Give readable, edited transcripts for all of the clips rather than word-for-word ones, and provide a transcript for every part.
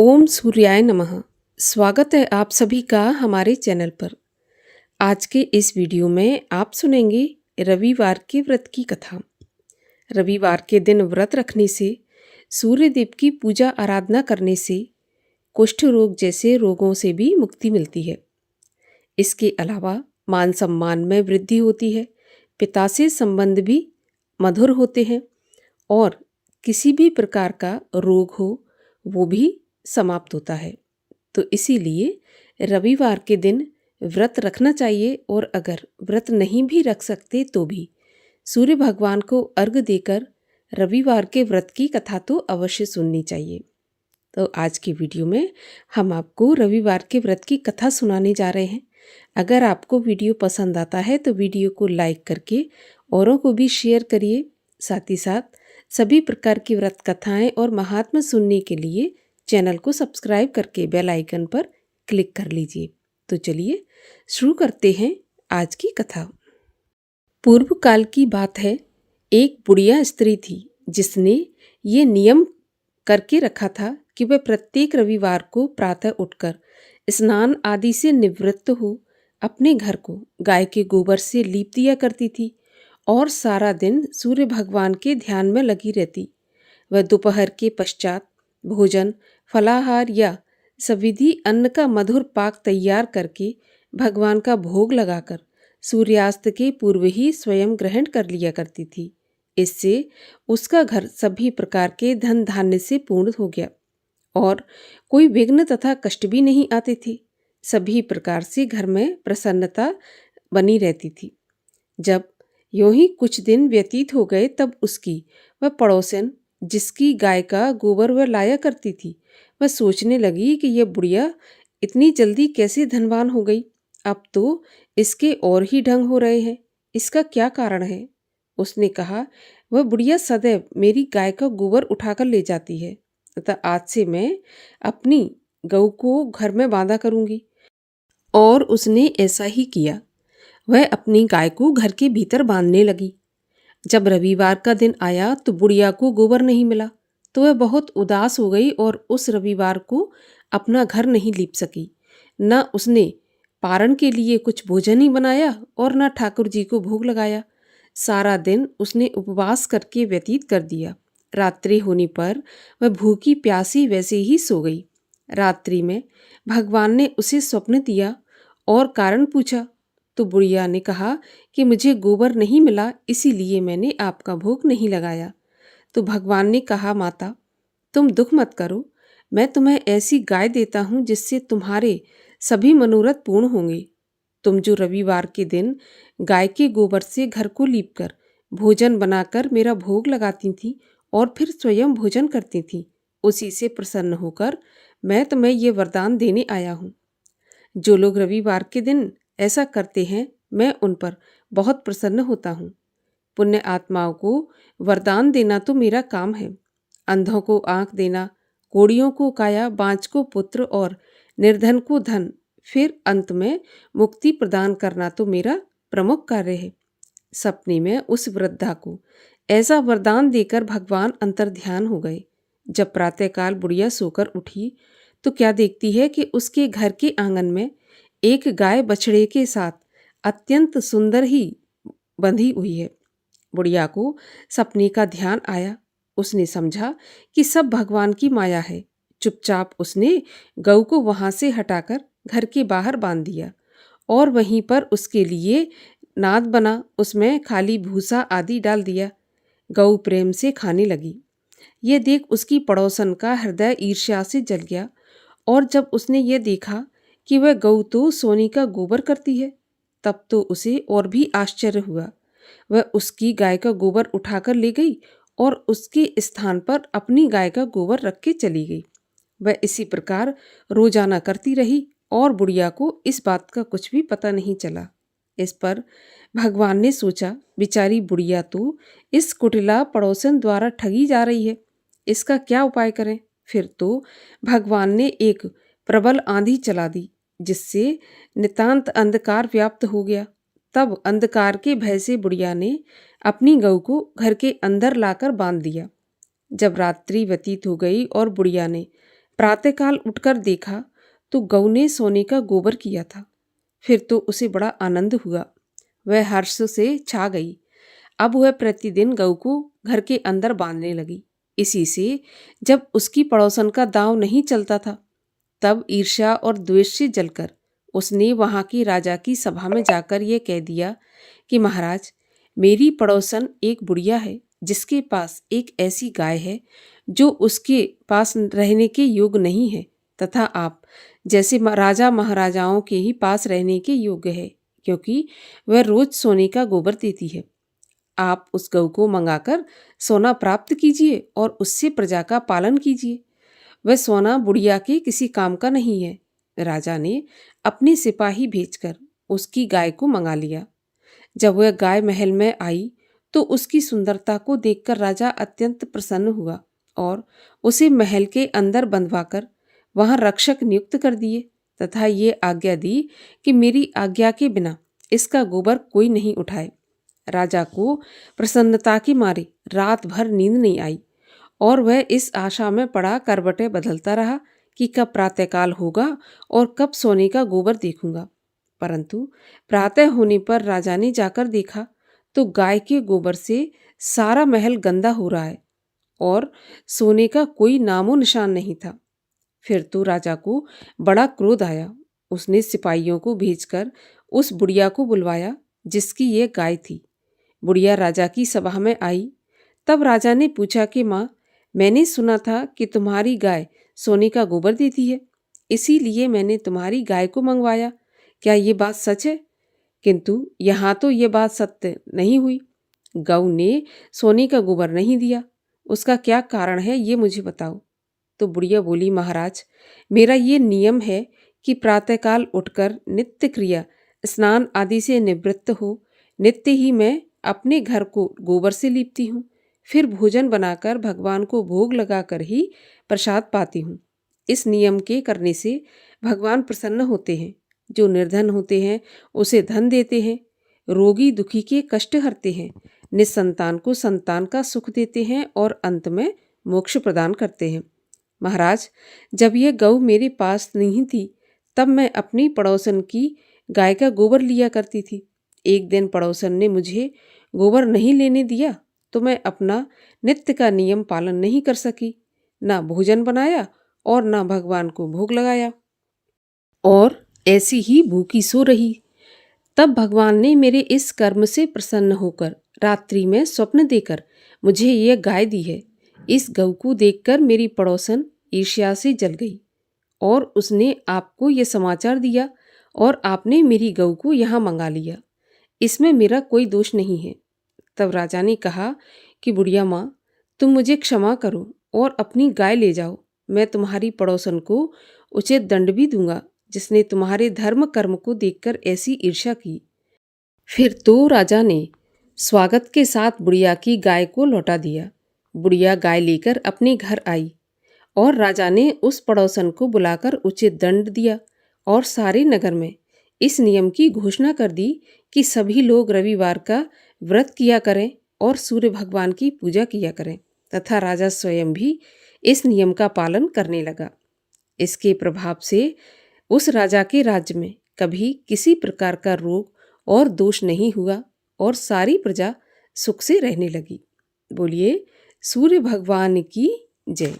ओम सूर्याय नमः। स्वागत है आप सभी का हमारे चैनल पर। आज के इस वीडियो में आप सुनेंगे रविवार के व्रत की कथा। रविवार के दिन व्रत रखने से, सूर्य देव की पूजा आराधना करने से कुष्ठ रोग जैसे रोगों से भी मुक्ति मिलती है। इसके अलावा मान सम्मान में वृद्धि होती है, पिता से संबंध भी मधुर होते हैं और किसी भी प्रकार का रोग हो वो भी समाप्त होता है। तो इसीलिए रविवार के दिन व्रत रखना चाहिए और अगर व्रत नहीं भी रख सकते तो भी सूर्य भगवान को अर्घ्य देकर रविवार के व्रत की कथा तो अवश्य सुननी चाहिए। तो आज की वीडियो में हम आपको रविवार के व्रत की कथा सुनाने जा रहे हैं। अगर आपको वीडियो पसंद आता है तो वीडियो को लाइक करके औरों को भी शेयर करिए। साथ ही साथ सभी प्रकार की व्रत कथाएं और महात्म्य सुनने के लिए चैनल को सब्सक्राइब करके बेल आइकन पर क्लिक कर लीजिए। तो चलिए शुरू करते हैं आज की कथा। पूर्व काल की बात है, एक बुढ़िया स्त्री थी जिसने ये नियम करके रखा था कि वह प्रत्येक रविवार को प्रातः उठकर स्नान आदि से निवृत्त हो अपने घर को गाय के गोबर से लीप दिया करती थी और सारा दिन सूर्य भगवान के ध्यान में लगी रहती। वह दोपहर के पश्चात भोजन, फलाहार या सविधि अन्न का मधुर पाक तैयार करके भगवान का भोग लगाकर सूर्यास्त के पूर्व ही स्वयं ग्रहण कर लिया करती थी। इससे उसका घर सभी प्रकार के धन धान्य से पूर्ण हो गया और कोई विघ्न तथा कष्ट भी नहीं आते थे। सभी प्रकार से घर में प्रसन्नता बनी रहती थी। जब यूं ही कुछ दिन व्यतीत हो गए तब उसकी वह पड़ोसन जिसकी गाय का गोबर वह लाया करती थी, वह सोचने लगी कि यह बुढ़िया इतनी जल्दी कैसे धनवान हो गई। अब तो इसके और ही ढंग हो रहे हैं, इसका क्या कारण है। उसने कहा, वह बुढ़िया सदैव मेरी गाय का गोबर उठाकर ले जाती है तथा आज से मैं अपनी गऊ को घर में बांधा करूंगी। और उसने ऐसा ही किया। वह अपनी गाय को घर के भीतर बांधने लगी। जब रविवार का दिन आया तो बुढ़िया को गोबर नहीं मिला तो वह बहुत उदास हो गई और उस रविवार को अपना घर नहीं लीप सकी। न उसने पारण के लिए कुछ भोजन ही बनाया और न ठाकुर जी को भोग लगाया। सारा दिन उसने उपवास करके व्यतीत कर दिया। रात्रि होने पर वह भूखी प्यासी वैसे ही सो गई। रात्रि में भगवान ने उसे स्वप्न दिया और कारण पूछा तो बुढ़िया ने कहा कि मुझे गोबर नहीं मिला, इसीलिए मैंने आपका भोग नहीं लगाया। तो भगवान ने कहा, माता तुम दुख मत करो, मैं तुम्हें ऐसी गाय देता हूँ जिससे तुम्हारे सभी मनोरथ पूर्ण होंगे। तुम जो रविवार के दिन गाय के गोबर से घर को लीपकर भोजन बनाकर मेरा भोग लगाती थी और फिर स्वयं भोजन करती थी, उसी से प्रसन्न होकर मैं तुम्हें ये वरदान देने आया हूँ। जो लोग रविवार के दिन ऐसा करते हैं मैं उन पर बहुत प्रसन्न होता हूँ। पुण्य आत्माओं को वरदान देना तो मेरा काम है। अंधों को आंख देना, कोढ़ियों को काया, बांझ को पुत्र और निर्धन को धन, फिर अंत में मुक्ति प्रदान करना तो मेरा प्रमुख कार्य है। सपने में उस वृद्धा को ऐसा वरदान देकर भगवान अंतर्ध्यान हो गए। जब प्रातःकाल बुढ़िया सोकर उठी तो क्या देखती है कि उसके घर के आंगन में एक गाय बछड़े के साथ अत्यंत सुंदर ही बंधी हुई है। बुढ़िया को सपने का ध्यान आया। उसने समझा कि सब भगवान की माया है। चुपचाप उसने गऊ को वहां से हटाकर घर के बाहर बांध दिया और वहीं पर उसके लिए नाद बना, उसमें खाली भूसा आदि डाल दिया। गऊ प्रेम से खाने लगी। ये देख उसकी पड़ोसन का हृदय ईर्ष्या से जल गया और जब उसने ये देखा कि वह गऊ तो सोने का गोबर करती है, तब तो उसे और भी आश्चर्य हुआ। वह उसकी गाय का गोबर उठाकर ले गई और उसके स्थान पर अपनी गाय का गोबर रख के चली गई। वह इसी प्रकार रोजाना करती रही और बुढ़िया को इस बात का कुछ भी पता नहीं चला। इस पर भगवान ने सोचा, बेचारी बुढ़िया तो इस कुटिला पड़ोसन द्वारा ठगी जा रही है, इसका क्या उपाय करें। फिर तो भगवान ने एक प्रबल आंधी चला दी जिससे नितांत अंधकार व्याप्त हो गया। तब अंधकार के भय से बुढ़िया ने अपनी गऊ को घर के अंदर लाकर बांध दिया। जब रात्रि व्यतीत हो गई और बुढ़िया ने प्रातःकाल उठकर देखा तो गऊ ने सोने का गोबर किया था। फिर तो उसे बड़ा आनंद हुआ, वह हर्ष से छा गई। अब वह प्रतिदिन गऊ को घर के अंदर बांधने लगी। इसी से जब उसकी पड़ोसन का दांव नहीं चलता था, तब ईर्ष्या और द्वेष से जलकर उसने वहां की राजा की सभा में जाकर यह कह दिया कि महाराज, मेरी पड़ोसन एक बुढ़िया है जिसके पास एक ऐसी गाय है जो उसके पास रहने के योग्य नहीं है, तथा आप जैसे राजा महाराजाओं के ही पास रहने के योग्य है, क्योंकि वह रोज सोने का गोबर देती है। आप उस गऊ को मंगाकर सोना प्राप्त कीजिए और उससे प्रजा का पालन कीजिए। वह सोना बुढ़िया के किसी काम का नहीं है। राजा ने अपने सिपाही भेजकर उसकी गाय को मंगा लिया। जब वह गाय महल में आई तो उसकी सुंदरता को देखकर राजा अत्यंत प्रसन्न हुआ और उसे महल के अंदर बंधवाकर वहां रक्षक नियुक्त कर दिए तथा ये आज्ञा दी कि मेरी आज्ञा के बिना इसका गोबर कोई नहीं उठाए। राजा को प्रसन्नता के मारे रात भर नींद नहीं आई और वह इस आशा में पड़ा करवटें बदलता रहा कि कब प्रातःकाल होगा और कब सोने का गोबर देखूंगा। परंतु प्रातः होने पर राजा ने जाकर देखा तो गाय के गोबर से सारा महल गंदा हो रहा है और सोने का कोई नामो निशान नहीं था। फिर तो राजा को बड़ा क्रोध आया। उसने सिपाहियों को भेजकर उस बुढ़िया को बुलवाया जिसकी ये गाय थी। बुढ़िया राजा की सभा में आई। तब राजा ने पूछा कि माँ, मैंने सुना था कि तुम्हारी गाय सोने का गोबर देती है, इसीलिए मैंने तुम्हारी गाय को मंगवाया। क्या ये बात सच है? किंतु यहाँ तो ये बात सत्य नहीं हुई। गऊ ने सोने का गोबर नहीं दिया। उसका क्या कारण है, ये मुझे बताओ। तो बुढ़िया बोली, महाराज, मेरा ये नियम है कि प्रातःकाल उठकर नित्य क्रिया स्नान आदि से निवृत्त हो नित्य ही मैं अपने घर को गोबर से लीपती हूँ। फिर भोजन बनाकर भगवान को भोग लगाकर ही प्रसाद पाती हूँ। इस नियम के करने से भगवान प्रसन्न होते हैं। जो निर्धन होते हैं उसे धन देते हैं, रोगी दुखी के कष्ट हरते हैं, निस्संतान को संतान का सुख देते हैं और अंत में मोक्ष प्रदान करते हैं। महाराज, जब यह गऊ मेरे पास नहीं थी तब मैं अपनी पड़ोसन की गाय का गोबर लिया करती थी। एक दिन पड़ोसन ने मुझे गोबर नहीं लेने दिया तो मैं अपना नित्य का नियम पालन नहीं कर सकी, ना भोजन बनाया और ना भगवान को भोग लगाया और ऐसी ही भूखी सो रही। तब भगवान ने मेरे इस कर्म से प्रसन्न होकर रात्रि में स्वप्न देकर मुझे यह गाय दी है। इस गऊ को देखकर मेरी पड़ोसन ईर्ष्या से जल गई और उसने आपको यह समाचार दिया और आपने मेरी गऊ को यहाँ मंगा लिया। इसमें मेरा कोई दोष नहीं है। तब राजा ने कहा कि बुढ़िया माँ, तुम मुझे क्षमा करो और अपनी गाय ले जाओ। मैं तुम्हारी पड़ोसन को उचित दंड भी दूंगा जिसने तुम्हारे धर्म कर्म को देखकर ऐसी ईर्ष्या की। फिर तो राजा ने स्वागत के साथ बुढ़िया की गाय को लौटा दिया। बुढ़िया गाय लेकर अपने घर आई और राजा ने उस पड़ोसन को बुलाकर उचित दंड दिया और सारे नगर में इस नियम की घोषणा कर दी कि सभी लोग रविवार का व्रत किया करें और सूर्य भगवान की पूजा किया करें, तथा राजा स्वयं भी इस नियम का पालन करने लगा। इसके प्रभाव से उस राजा के राज्य में कभी किसी प्रकार का रोग और दोष नहीं हुआ और सारी प्रजा सुख से रहने लगी। बोलिए सूर्य भगवान की जय।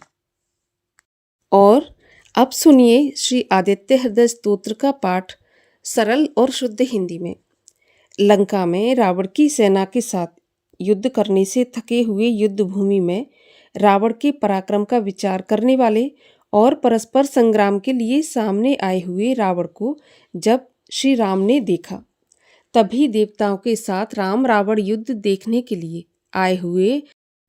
और अब सुनिए श्री आदित्य हृदय स्तोत्र का पाठ सरल और शुद्ध हिंदी में। लंका में रावण की सेना के साथ युद्ध करने से थके हुए युद्ध भूमि में रावण के पराक्रम का विचार करने वाले और परस्पर संग्राम के लिए सामने आए हुए रावण को जब श्री राम ने देखा, तभी देवताओं के साथ राम रावण युद्ध देखने के लिए आए हुए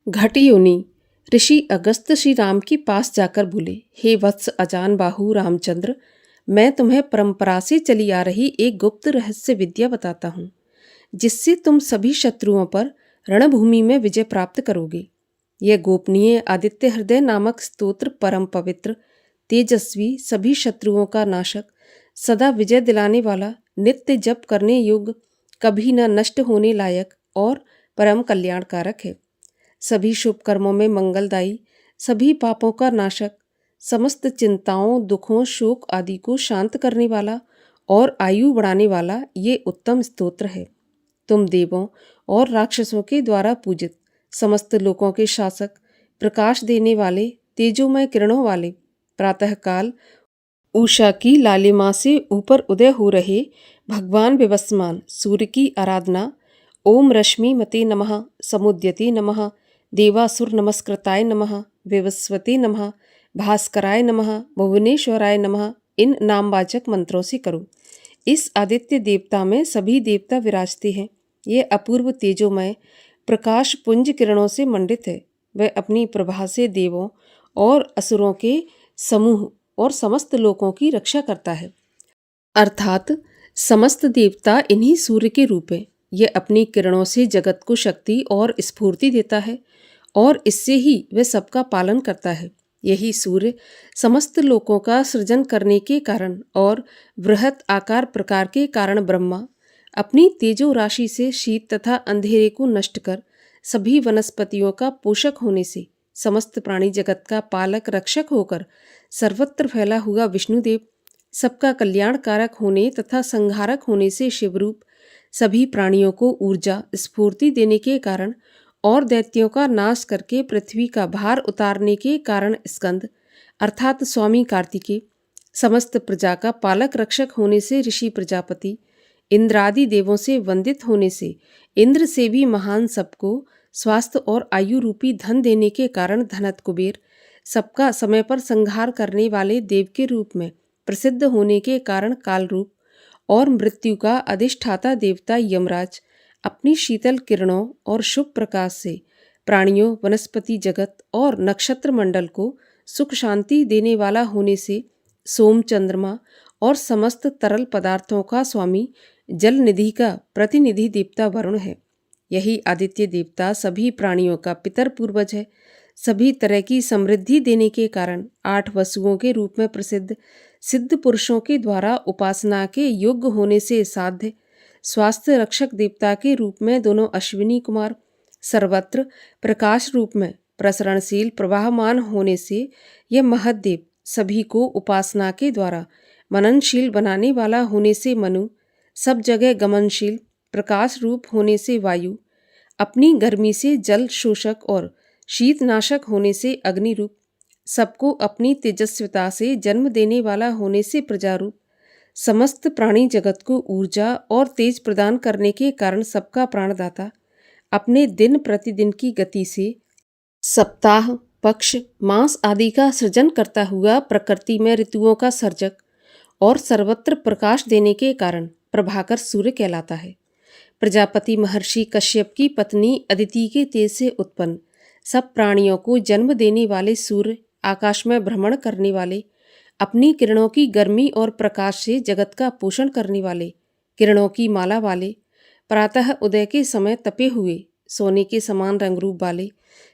घटयोनी ऋषि अगस्त श्री राम के पास जाकर बोले, हे वत्स अजान बाहु रामचंद्र, मैं तुम्हें परंपरा से चली आ रही एक गुप्त रहस्य विद्या बताता हूँ जिससे तुम सभी शत्रुओं पर रणभूमि में विजय प्राप्त करोगे। यह गोपनीय आदित्य हृदय नामक स्तोत्र परम पवित्र, तेजस्वी, सभी शत्रुओं का नाशक, सदा विजय दिलाने वाला, नित्य जप करने योग्य, कभी न नष्ट होने लायक और परम कल्याणकारक है। सभी शुभ कर्मों में मंगलदायी, सभी पापों का नाशक, समस्त चिंताओं, दुखों, शोक आदि को शांत करने वाला और आयु बढ़ाने वाला ये उत्तम स्तोत्र है। तुम देवों और राक्षसों के द्वारा पूजित, समस्त लोकों के शासक, प्रकाश देने वाले, तेजोमय किरणों वाले, प्रातःकाल उषा की लालिमा से ऊपर उदय हो रहे भगवान विवस्मान सूर्य की आराधना। ओम रश्मि मते नमः, समुद्यते नमः, देवासुर नमस्कृताय नमः, विवस्वते नमः, भास्कराय नमः, भुवनेश्वराय नमः इन नामवाचक मंत्रों से करो। इस आदित्य देवता में सभी देवता विराजते हैं। ये अपूर्व तेजोमय प्रकाश पुंज किरणों से मंडित है। वह अपनी प्रभा से देवों और असुरों के समूह और समस्त लोकों की रक्षा करता है। अर्थात समस्त देवता इन्हीं सूर्य के रूप हैं। यह अपनी किरणों से जगत को शक्ति और स्फूर्ति देता है और इससे ही वह सबका पालन करता है। यही सूर्य समस्त लोकों का सृजन करने के कारण और बृहत आकार प्रकार के कारण ब्रह्मा अपनी तेजो राशि से शीत तथा अंधेरे को नष्ट कर सभी वनस्पतियों का पोषक होने से समस्त प्राणी जगत का पालक रक्षक होकर सर्वत्र फैला हुआ विष्णुदेव सबका कल्याण कारक होने तथा संहारक होने से शिवरूप सभी प्राणियों को ऊर्जा स्फूर्ति देने के कारण और दैत्यों का नाश करके पृथ्वी का भार उतारने के कारण स्कंद अर्थात स्वामी कार्तिकेय समस्त प्रजा का पालक रक्षक होने से ऋषि प्रजापति इंद्रादि देवों से वंदित होने से इंद्र से भी महान सबको स्वास्थ्य और आयु रूपी धन देने के कारण धनत कुबेर सबका समय पर संहार करने वाले देव के रूप में प्रसिद्ध होने के कारण काल रूप और मृत्यु का अधिष्ठाता देवता यमराज अपनी शीतल किरणों और शुभ प्रकाश से प्राणियों वनस्पति जगत और नक्षत्र मंडल को सुख शांति देने वाला होने से सोम चंद्रमा और समस्त तरल पदार्थों का स्वामी जल निधि का प्रतिनिधि देवता वरुण है। यही आदित्य देवता सभी प्राणियों का पितर पूर्वज है। सभी तरह की समृद्धि देने के कारण 8 वसुओं के रूप में प्रसिद्ध सिद्ध पुरुषों के द्वारा उपासना के योग्य होने से साध्य स्वास्थ्य रक्षक देवता के रूप में दोनों अश्विनी कुमार सर्वत्र प्रकाश रूप में प्रसरणशील प्रवाहमान होने से यह महद्देव सभी को उपासना के द्वारा मननशील बनाने वाला होने से मनु सब जगह गमनशील प्रकाश रूप होने से वायु अपनी गर्मी से जल शोषक और शीतनाशक होने से अग्नि रूप सबको अपनी तेजस्विता से जन्म देने वाला होने से प्रजारूप समस्त प्राणी जगत को ऊर्जा और तेज प्रदान करने के कारण सबका प्राणदाता अपने दिन प्रतिदिन की गति से सप्ताह पक्ष मास आदि का सृजन करता हुआ प्रकृति में ऋतुओं का सर्जक और सर्वत्र प्रकाश देने के कारण प्रभाकर सूर्य कहलाता है। प्रजापति महर्षि कश्यप की पत्नी अदिति के तेज से उत्पन्न सब प्राणियों को जन्म देने वाले सूर्य आकाश में भ्रमण करने वाले अपनी किरणों की गर्मी और प्रकाश से जगत का पोषण करने वाले किरणों की माला वाले प्रातः उदय के समय तपे हुए सोने के समान रंगरूप वाले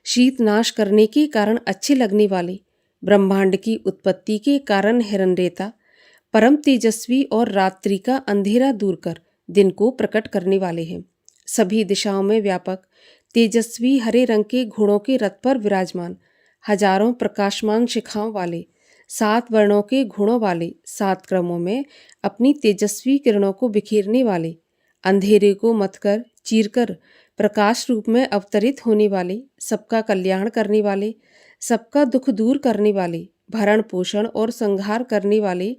शीत नाश करने के कारण अच्छे लगने वाले ब्रह्मांड की उत्पत्ति के कारण हिरण्यरेता परम तेजस्वी और रात्रि का अंधेरा दूर कर दिन को प्रकट करने वाले हैं। सभी दिशाओं में व्यापक तेजस्वी हरे रंग के घोड़ों के रथ पर विराजमान हजारों प्रकाशमान शिखाओं वाले 7 वर्णों के घोड़ों वाले 7 क्रमों में अपनी तेजस्वी किरणों को बिखेरने वाले अंधेरे को मथकर चीरकर प्रकाश रूप में अवतरित होने वाले सबका कल्याण करने वाले सबका दुख दूर करने वाले भरण पोषण और संहार करने वाले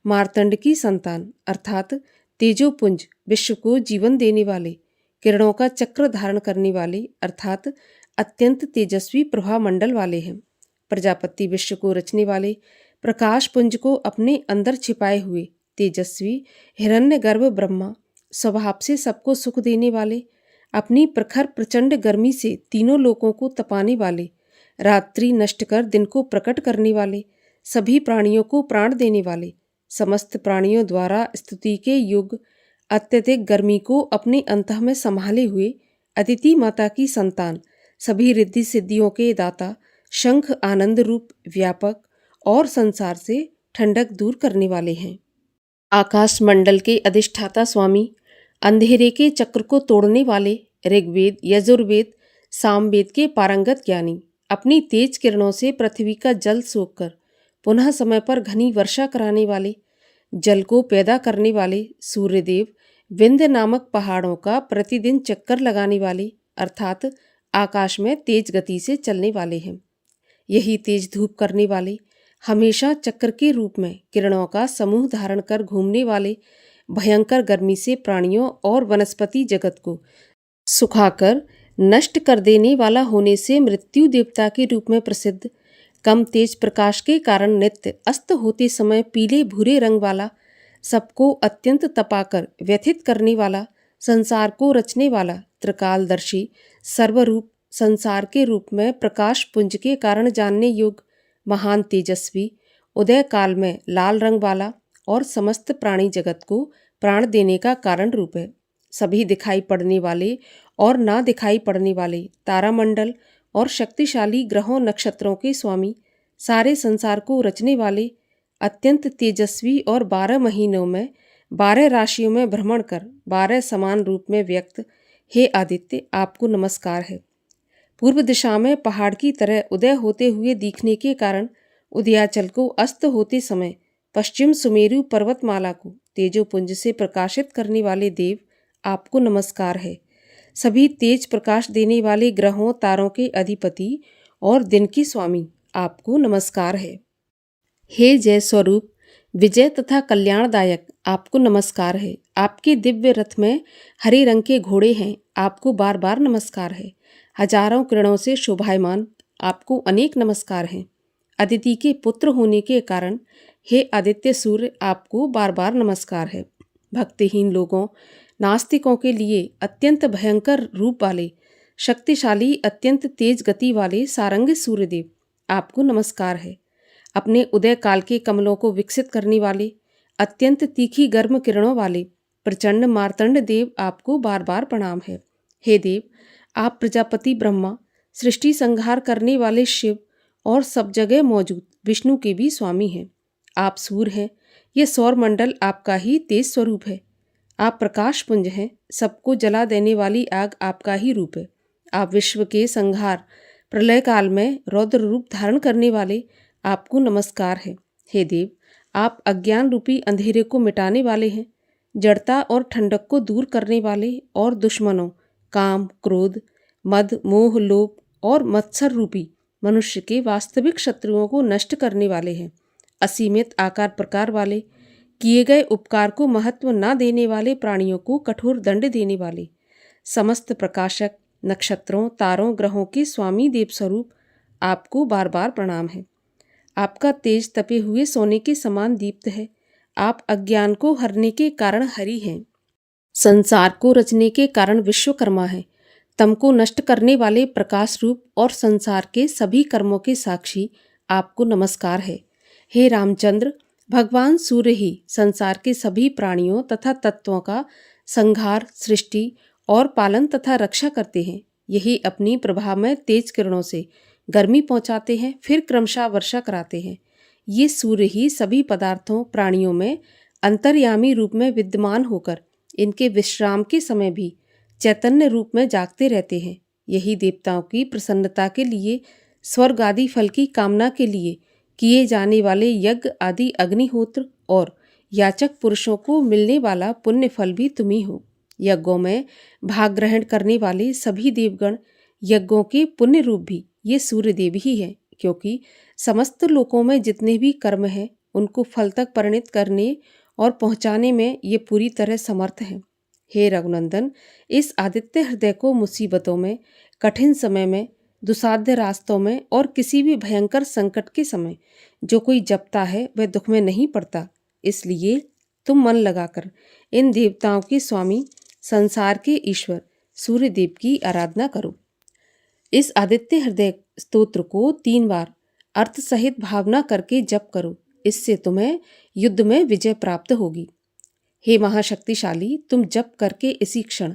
मार्तंड की संतान अर्थात तेजोपुंज विश्व को जीवन देने वाले किरणों का चक्र धारण करने वाले अर्थात अत्यंत तेजस्वी प्रभा मंडल वाले हैं। प्रजापति विश्व को रचने वाले प्रकाश पुंज को अपने अंदर छिपाए हुए तेजस्वी हिरण्यगर्भ ब्रह्मा स्वभाव से सबको सुख देने वाले अपनी प्रखर प्रचंड गर्मी से तीनों लोकों को तपाने वाले रात्रि नष्ट कर दिन को प्रकट करने वाले सभी प्राणियों को प्राण देने वाले समस्त प्राणियों द्वारा स्तुति के युग अत्यधिक गर्मी को अपने अंतः में संभाले हुए अदिति माता की संतान सभी रिद्धि सिद्धियों के दाता शंख आनंद रूप व्यापक और संसार से ठंडक दूर करने वाले हैं। आकाश मंडल के अधिष्ठाता स्वामी अंधेरे के चक्र को तोड़ने वाले ऋग्वेद यजुर्वेद सामवेद के पारंगत ज्ञानी अपनी तेज किरणों से पृथ्वी का जल सोखकर पुनः समय पर घनी वर्षा कराने वाले, जल को पैदा करने वाले सूर्यदेव विंध्य नामक पहाड़ों का प्रतिदिन चक्कर लगाने वाले अर्थात आकाश में तेज गति से चलने वाले हैं। यही तेज धूप करने वाले, हमेशा चक्र के रूप में किरणों का समूह धारण कर घूमने वाले, भयंकर गर्मी से प्राणियों और वनस्पति जगत को सुखाकर नष्ट कर देने वाला होने से मृत्यु देवता के रूप में प्रसिद्ध, कम तेज प्रकाश के कारण नित्य अस्त होते समय पीले भूरे रंग वाला, सबको अत्यंत तपाकर व्यथित करने वाला, संसार को रचने वाला, त्रिकालदर्शी, सर्वरूप संसार के रूप में प्रकाश पुंज के कारण जानने योग्य, महान तेजस्वी, उदय काल में लाल रंग वाला और समस्त प्राणी जगत को प्राण देने का कारण रूप है। सभी दिखाई पड़ने वाले और ना दिखाई पड़ने वाले तारामंडल और शक्तिशाली ग्रहों नक्षत्रों के स्वामी, सारे संसार को रचने वाले, अत्यंत तेजस्वी और 12 महीनों में 12 राशियों में भ्रमण कर 12 समान रूप में व्यक्त, हे आदित्य आपको नमस्कार है। पूर्व दिशा में पहाड़ की तरह उदय होते हुए दिखने के कारण उदयाचल को अस्त होते समय पश्चिम सुमेरु पर्वतमाला को तेजोपुंज से प्रकाशित करने वाले देव आपको नमस्कार है। सभी तेज प्रकाश देने वाले ग्रहों तारों के अधिपति और दिन की स्वामी आपको नमस्कार है। हे जय स्वरूप, विजय तथा कल्याणदायक आपको नमस्कार है। आपके दिव्य रथ में हरे रंग के घोड़े हैं, आपको बार बार नमस्कार है। हजारों किरणों से शोभायमान आपको अनेक नमस्कार हैं। अदिति के पुत्र होने के कारण हे आदित्य सूर्य आपको बार बार नमस्कार है। भक्तिहीन लोगों, नास्तिकों के लिए अत्यंत भयंकर रूप वाले, शक्तिशाली, अत्यंत तेज गति वाले सारंग सूर्यदेव आपको नमस्कार है। अपने उदय काल के कमलों को विकसित करने वाले, अत्यंत तीखी गर्म किरणों वाले प्रचंड मार्तंड देव आपको बार बार प्रणाम है। हे देव, आप प्रजापति ब्रह्मा, सृष्टि संहार करने वाले शिव और सब जगह मौजूद विष्णु के भी स्वामी हैं। आप सूर्य हैं, ये सौर मंडल आपका ही तेज स्वरूप है। आप प्रकाश पुंज हैं, सबको जला देने वाली आग आपका ही रूप है। आप विश्व के संहार प्रलय काल में रौद्र रूप धारण करने वाले आपको नमस्कार है। हे देव, आप अज्ञान रूपी अंधेरे को मिटाने वाले हैं, जड़ता और ठंडक को दूर करने वाले और दुश्मनों काम, क्रोध, मद, मोह, लोभ और मत्सर रूपी मनुष्य के वास्तविक शत्रुओं को नष्ट करने वाले हैं। असीमित आकार प्रकार वाले, किए गए उपकार को महत्व न देने वाले प्राणियों को कठोर दंड देने वाले, समस्त प्रकाशक, नक्षत्रों, तारों, ग्रहों के स्वामी देव स्वरूप आपको बार बार प्रणाम है। आपका तेज तपे हुए सोने के समान दीप्त है। आप अज्ञान को हरने के कारण हरि हैं, संसार को रचने के कारण विश्वकर्मा है, तम को नष्ट करने वाले प्रकाश रूप और संसार के सभी कर्मों के साक्षी आपको नमस्कार है। हे रामचंद्र, भगवान सूर्य ही संसार के सभी प्राणियों तथा तत्वों का संहार, सृष्टि और पालन तथा रक्षा करते हैं। यही अपनी प्रभा में तेज किरणों से गर्मी पहुंचाते हैं, फिर क्रमशः वर्षा कराते हैं। ये सूर्य ही सभी पदार्थों, प्राणियों में अंतर्यामी रूप में विद्यमान होकर इनके विश्राम के समय भी चैतन्य रूप में जागते रहते हैं। यही देवताओं की प्रसन्नता के लिए, स्वर्ग आदि फल की कामना के लिए किए जाने वाले यज्ञ आदि अग्निहोत्र और याचक पुरुषों को मिलने वाला पुण्य फल भी तुम ही हो। यज्ञों में भाग ग्रहण करने वाले सभी देवगण, यज्ञों के पुण्य रूप भी ये सूर्य देव ही है, क्योंकि समस्त लोकों में जितने भी कर्म हैं उनको फल तक परिणित करने और पहुंचाने में ये पूरी तरह समर्थ हैं। हे रघुनंदन, इस आदित्य हृदय को मुसीबतों में, कठिन समय में, दुसाध्य रास्तों में और किसी भी भयंकर संकट के समय जो कोई जपता है वह दुख में नहीं पड़ता। इसलिए तुम मन लगाकर इन देवताओं के स्वामी, संसार के ईश्वर सूर्य देव की आराधना करो। इस आदित्य हृदय स्तोत्र को 3 बार अर्थ सहित भावना करके जप करो, इससे तुम्हें युद्ध में विजय प्राप्त होगी। हे महाशक्तिशाली, तुम जप करके इसी क्षण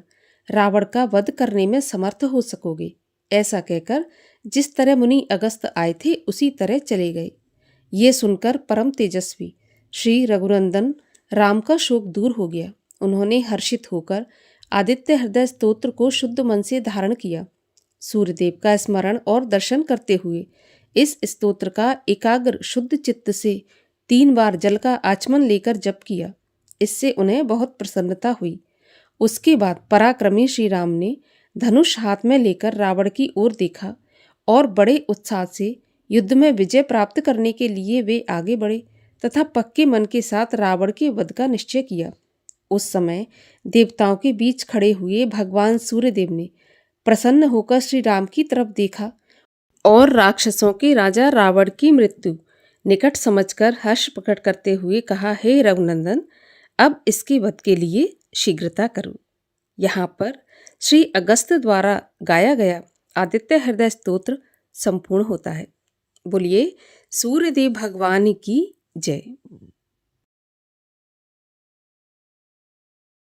रावण का वध करने में समर्थ हो सकोगे। ऐसा कहकर जिस तरह मुनि अगस्त आए थे उसी तरह चले गए। ये सुनकर परम तेजस्वी श्री रघुनंदन राम का शोक दूर हो गया। उन्होंने हर्षित होकर आदित्य हृदय स्तोत्र को शुद्ध मन से धारण किया। सूर्यदेव का स्मरण और दर्शन करते हुए इस स्तोत्र का एकाग्र शुद्ध चित्त से 3 बार जल का आचमन लेकर जप किया। इससे उन्हें बहुत प्रसन्नता हुई। उसके बाद पराक्रमी श्री राम ने धनुष हाथ में लेकर रावण की ओर देखा और बड़े उत्साह से युद्ध में विजय प्राप्त करने के लिए वे आगे बढ़े तथा पक्के मन के साथ रावण के वध का निश्चय किया। उस समय देवताओं के बीच खड़े हुए भगवान सूर्यदेव ने प्रसन्न होकर श्री राम की तरफ देखा और राक्षसों के राजा रावण की मृत्यु निकट समझकर हर्ष प्रकट करते हुए कहा, हे रघुनंदन, अब इसके वध के लिए शीघ्रता करो। यहाँ पर श्री अगस्त्य द्वारा गाया गया आदित्य हृदय स्तोत्र संपूर्ण होता है। बोलिए सूर्यदेव भगवान की जय।